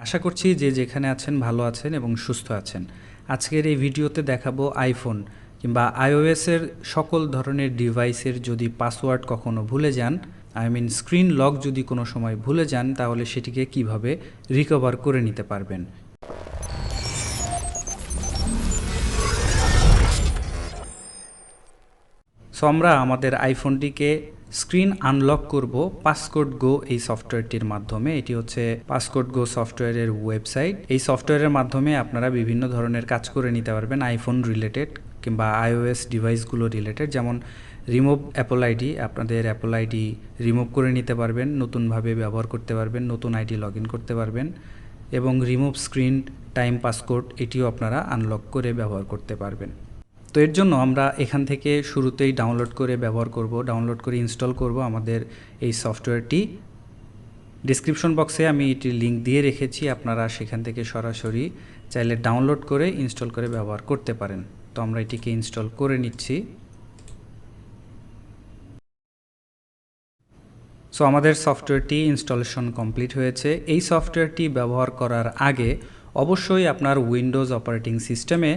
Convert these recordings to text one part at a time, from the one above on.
আশা করছি যে যেখানে আছেন ভালো আছেন এবং সুস্থ আছেন। আজকের এই ভিডিওতে দেখাবো আইফোন কিংবা আইওএসের সকল ধরনের ডিভাইসের যদি পাসওয়ার্ড কখনো ভুলে যান, স্ক্রিন লক যদি কোনো সময় ভুলে যান, তাহলে সেটিকে কিভাবে রিকভার করে নিতে পারবেন। সো আমরা আমাদের আইফোনটিকে স্ক্রিন আনলক করব পাসকোডগো এই সফটওয়্যারটির মাধ্যমে। এটি হচ্ছে পাসকোডগো সফটওয়্যারের ওয়েবসাইট। এই সফটওয়্যারের মাধ্যমে আপনারা বিভিন্ন ধরনের কাজ করে নিতে পারবেন আইফোন রিলেটেড কিংবা আইওএস ডিভাইসগুলো রিলেটেড, যেমন রিমুভ অ্যাপল আইডি। আপনাদের অ্যাপল আইডি রিমুভ করে নিতে পারবেন, নতুনভাবে ব্যবহার করতে পারবেন, নতুন আইডি লগ ইন করতে পারবেন, এবং রিমুভ স্ক্রিন টাইম পাসকোড এটিও আপনারা আনলক করে ব্যবহার করতে পারবেন। তো এর জন্য আমরা এখান থেকে শুরুতেই ডাউনলোড করে ব্যবহার করব, ডাউনলোড করে ইনস্টল করব আমাদের এই সফটওয়্যারটি। ডিসক্রিপশন বক্সে আমি এটির লিঙ্ক দিয়ে রেখেছি, আপনারা সেখান থেকে সরাসরি চাইলে ডাউনলোড করে ইনস্টল করে ব্যবহার করতে পারেন। তো আমরা এটিকে ইনস্টল করে নিচ্ছি। সো আমাদের সফটওয়্যারটি ইনস্টলেশন কমপ্লিট হয়েছে। এই সফটওয়্যারটি ব্যবহার করার আগে অবশ্যই আপনার উইন্ডোজ অপারেটিং সিস্টেমে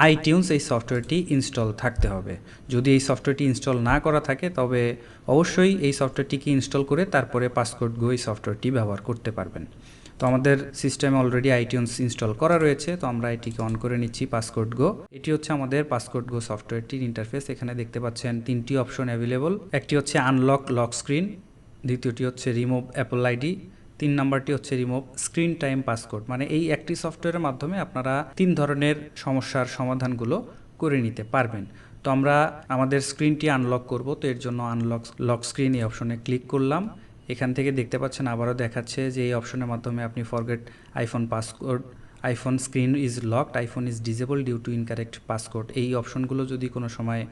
আইটিউনস এই সফটওয়্যারটি ইনস্টল থাকতে হবে। যদি এই সফটওয়্যারটি ইনস্টল না করা থাকে তবে অবশ্যই এই সফটওয়্যারটিকে ইনস্টল করে তারপরে পাসকোডগো এই সফটওয়্যারটি ব্যবহার করতে পারবেন। তো আমাদের সিস্টেমে অলরেডি আইটিউনস ইনস্টল করা রয়েছে, তো আমরা এটিকে অন করে নিচ্ছি পাসকোডগো। এটি হচ্ছে আমাদের পাসকোডগো সফটওয়্যারটির ইন্টারফেস। এখানে দেখতে পাচ্ছেন তিনটি অপশন অ্যাভেলেবল। একটি হচ্ছে আনলক লক স্ক্রিন, দ্বিতীয়টি হচ্ছে রিমুভ অ্যাপল আইডি, 3 নাম্বারটি হচ্ছে রিমুভ স্ক্রিন টাইম পাসকোড। মানে এই একটি সফটওয়্যারের মাধ্যমে আপনারা 3 ধরনের সমস্যার সমাধানগুলো করে নিতে পারবেন। তো আমরা আমাদের স্ক্রিনটি আনলক করব, তো এর জন্য আনলক লক স্ক্রিন এই অপশনে ক্লিক করলাম। এখান থেকে দেখতে পাচ্ছেন আবারও দেখাচ্ছে যে এই অপশনের মাধ্যমে আপনি forget iPhone passcode, iPhone screen is locked, iPhone is disable due to incorrect passcode. এই অপশনগুলো যদি কোনো সময়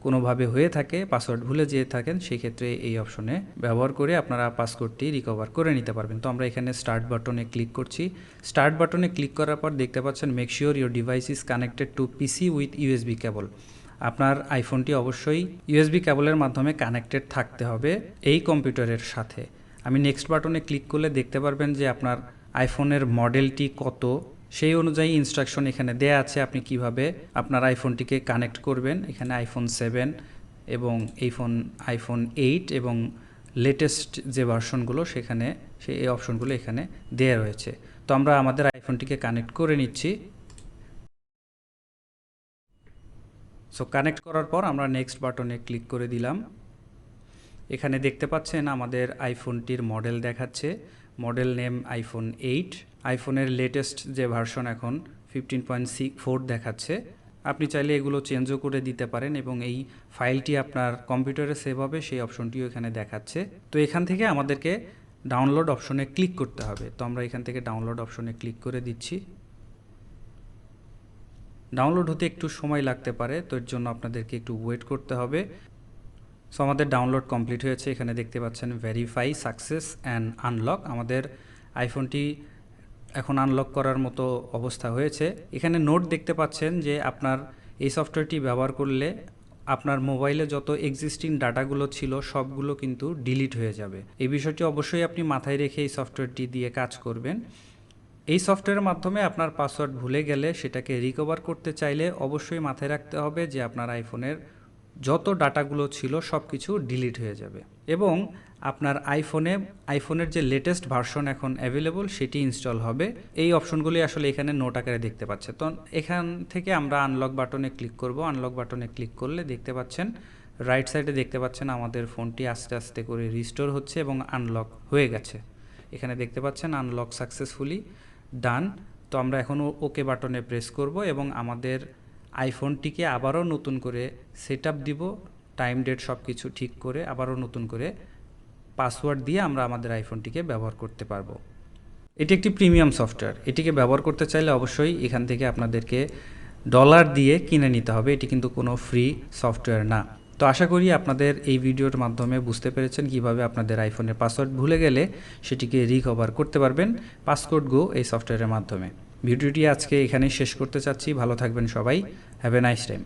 কোনোভাবে হয়ে থাকে, পাসওয়ার্ড ভুলে যেয়ে থাকেন, সেই ক্ষেত্রে এই অপশনে ব্যবহার করে আপনারা পাসকোডটি রিকভার করে নিতে পারবেন। তো আমরা এখানে স্টার্ট বাটনে ক্লিক করছি। স্টার্ট বাটনে ক্লিক করার পর দেখতে পাচ্ছেন make sure your device is connected to PC with USB কেবল। আপনার আইফোনটি অবশ্যই ইউএসবি কেবলের মাধ্যমে কানেক্টেড থাকতে হবে এই কম্পিউটারের সাথে। আমি নেক্সট বাটনে ক্লিক করলে দেখতে পারবেন যে আপনার আইফোনের মডেলটি কত, সেই অনুযায়ী ইনস্ট্রাকশন এখানে দেয়া আছে আপনি কিভাবে আপনার আইফোনটিকে কানেক্ট করবেন। এখানে আইফোন 7 এবং আইফোন 8 এবং লেটেস্ট যে ভার্সনগুলো সেখানে এই অপশনগুলো এখানে দেয়া রয়েছে। তো আমরা আমাদের আইফোনটিকে কানেক্ট করে নিচ্ছি। সো কানেক্ট করার পর আমরা নেক্সট বাটনে ক্লিক করে দিলাম। এখানে দেখতে পাচ্ছেন আমাদের আইফোনটির মডেল দেখাচ্ছে, মডেল নেম আইফোন 8। আইফোনের লেটেস্ট যে ভার্সন এখন 15.4 দেখাচ্ছে। আপনি চাইলে এগুলো চেঞ্জও করে দিতে পারেন এবং এই ফাইলটি আপনার কম্পিউটারে সেভ হবে, সেই অপশনটিও এখানে দেখাচ্ছে। তো এখান থেকে আমাদেরকে ডাউনলোড অপশনে ক্লিক করতে হবে। তো আমরা এখান থেকে ডাউনলোড অপশনে ক্লিক করে দিচ্ছি। ডাউনলোড হতে একটু সময় লাগতে পারে, তো এর জন্য আপনাদেরকে একটু ওয়েট করতে হবে। সো আমাদের ডাউনলোড কমপ্লিট হয়েছে। এখানে দেখতে পাচ্ছেন ভেরিফাই সাকসেস অ্যান্ড আনলক। আমাদের আইফোনটি এখন আনলক করার মতো অবস্থা হয়েছে। এখানে নোট দেখতে পাচ্ছেন যে আপনার এই সফটওয়্যারটি ব্যবহার করলে আপনার মোবাইলে যত এক্সিস্টিং ডাটাগুলো ছিল সবগুলো কিন্তু ডিলিট হয়ে যাবে। এই বিষয়টি অবশ্যই আপনি মাথায় রেখে এই সফটওয়্যারটি দিয়ে কাজ করবেন। এই সফটওয়্যারের মাধ্যমে আপনার পাসওয়ার্ড ভুলে গেলে সেটাকে রিকভার করতে চাইলে অবশ্যই মাথায় রাখতে হবে যে আপনার আইফোনের যত ডাটাগুলো ছিল সব কিছু ডিলিট হয়ে যাবে এবং আপনার আইফোনের যে লেটেস্ট ভার্সন এখন অ্যাভেলেবল সেটি ইনস্টল হবে। এই অপশনগুলি আসলে এখানে নোট আকারে দেখতে পাচ্ছে। তো এখান থেকে আমরা আনলক বাটনে ক্লিক করব। আনলক বাটনে ক্লিক করলে দেখতে পাচ্ছেন রাইট সাইডে দেখতে পাচ্ছেন আমাদের ফোনটি আস্তে আস্তে করে রিস্টোর হচ্ছে এবং আনলক হয়ে গেছে। এখানে দেখতে পাচ্ছেন আনলক সাকসেসফুলি ডান। তো আমরা এখন ওকে বাটনে প্রেস করব এবং আমাদের আইফোনটিকে আবারও নতুন করে সেট আপ দিব, টাইম ডেট সব কিছু ঠিক করে আবারও নতুন করে পাসওয়ার্ড দিয়ে আমরা আমাদের আইফোনটিকে ব্যবহার করতে পারবো। এটি একটি প্রিমিয়াম সফটওয়্যার। এটিকে ব্যবহার করতে চাইলে অবশ্যই এখান থেকে আপনাদেরকে ডলার দিয়ে কিনে নিতে হবে, এটি কিন্তু কোনো ফ্রি সফটওয়্যার না। তো আশা করি আপনাদের এই ভিডিওর মাধ্যমে বুঝতে পেরেছেন কিভাবে আপনাদের আইফোনের পাসওয়ার্ড ভুলে গেলে সেটিকে রিকভার করতে পারবেন পাসকোডগো এই সফটওয়্যারের মাধ্যমে। ভিডিওটি আজকে এখানেই শেষ করতে চাচ্ছি। ভালো থাকবেন সবাই। Have a nice time.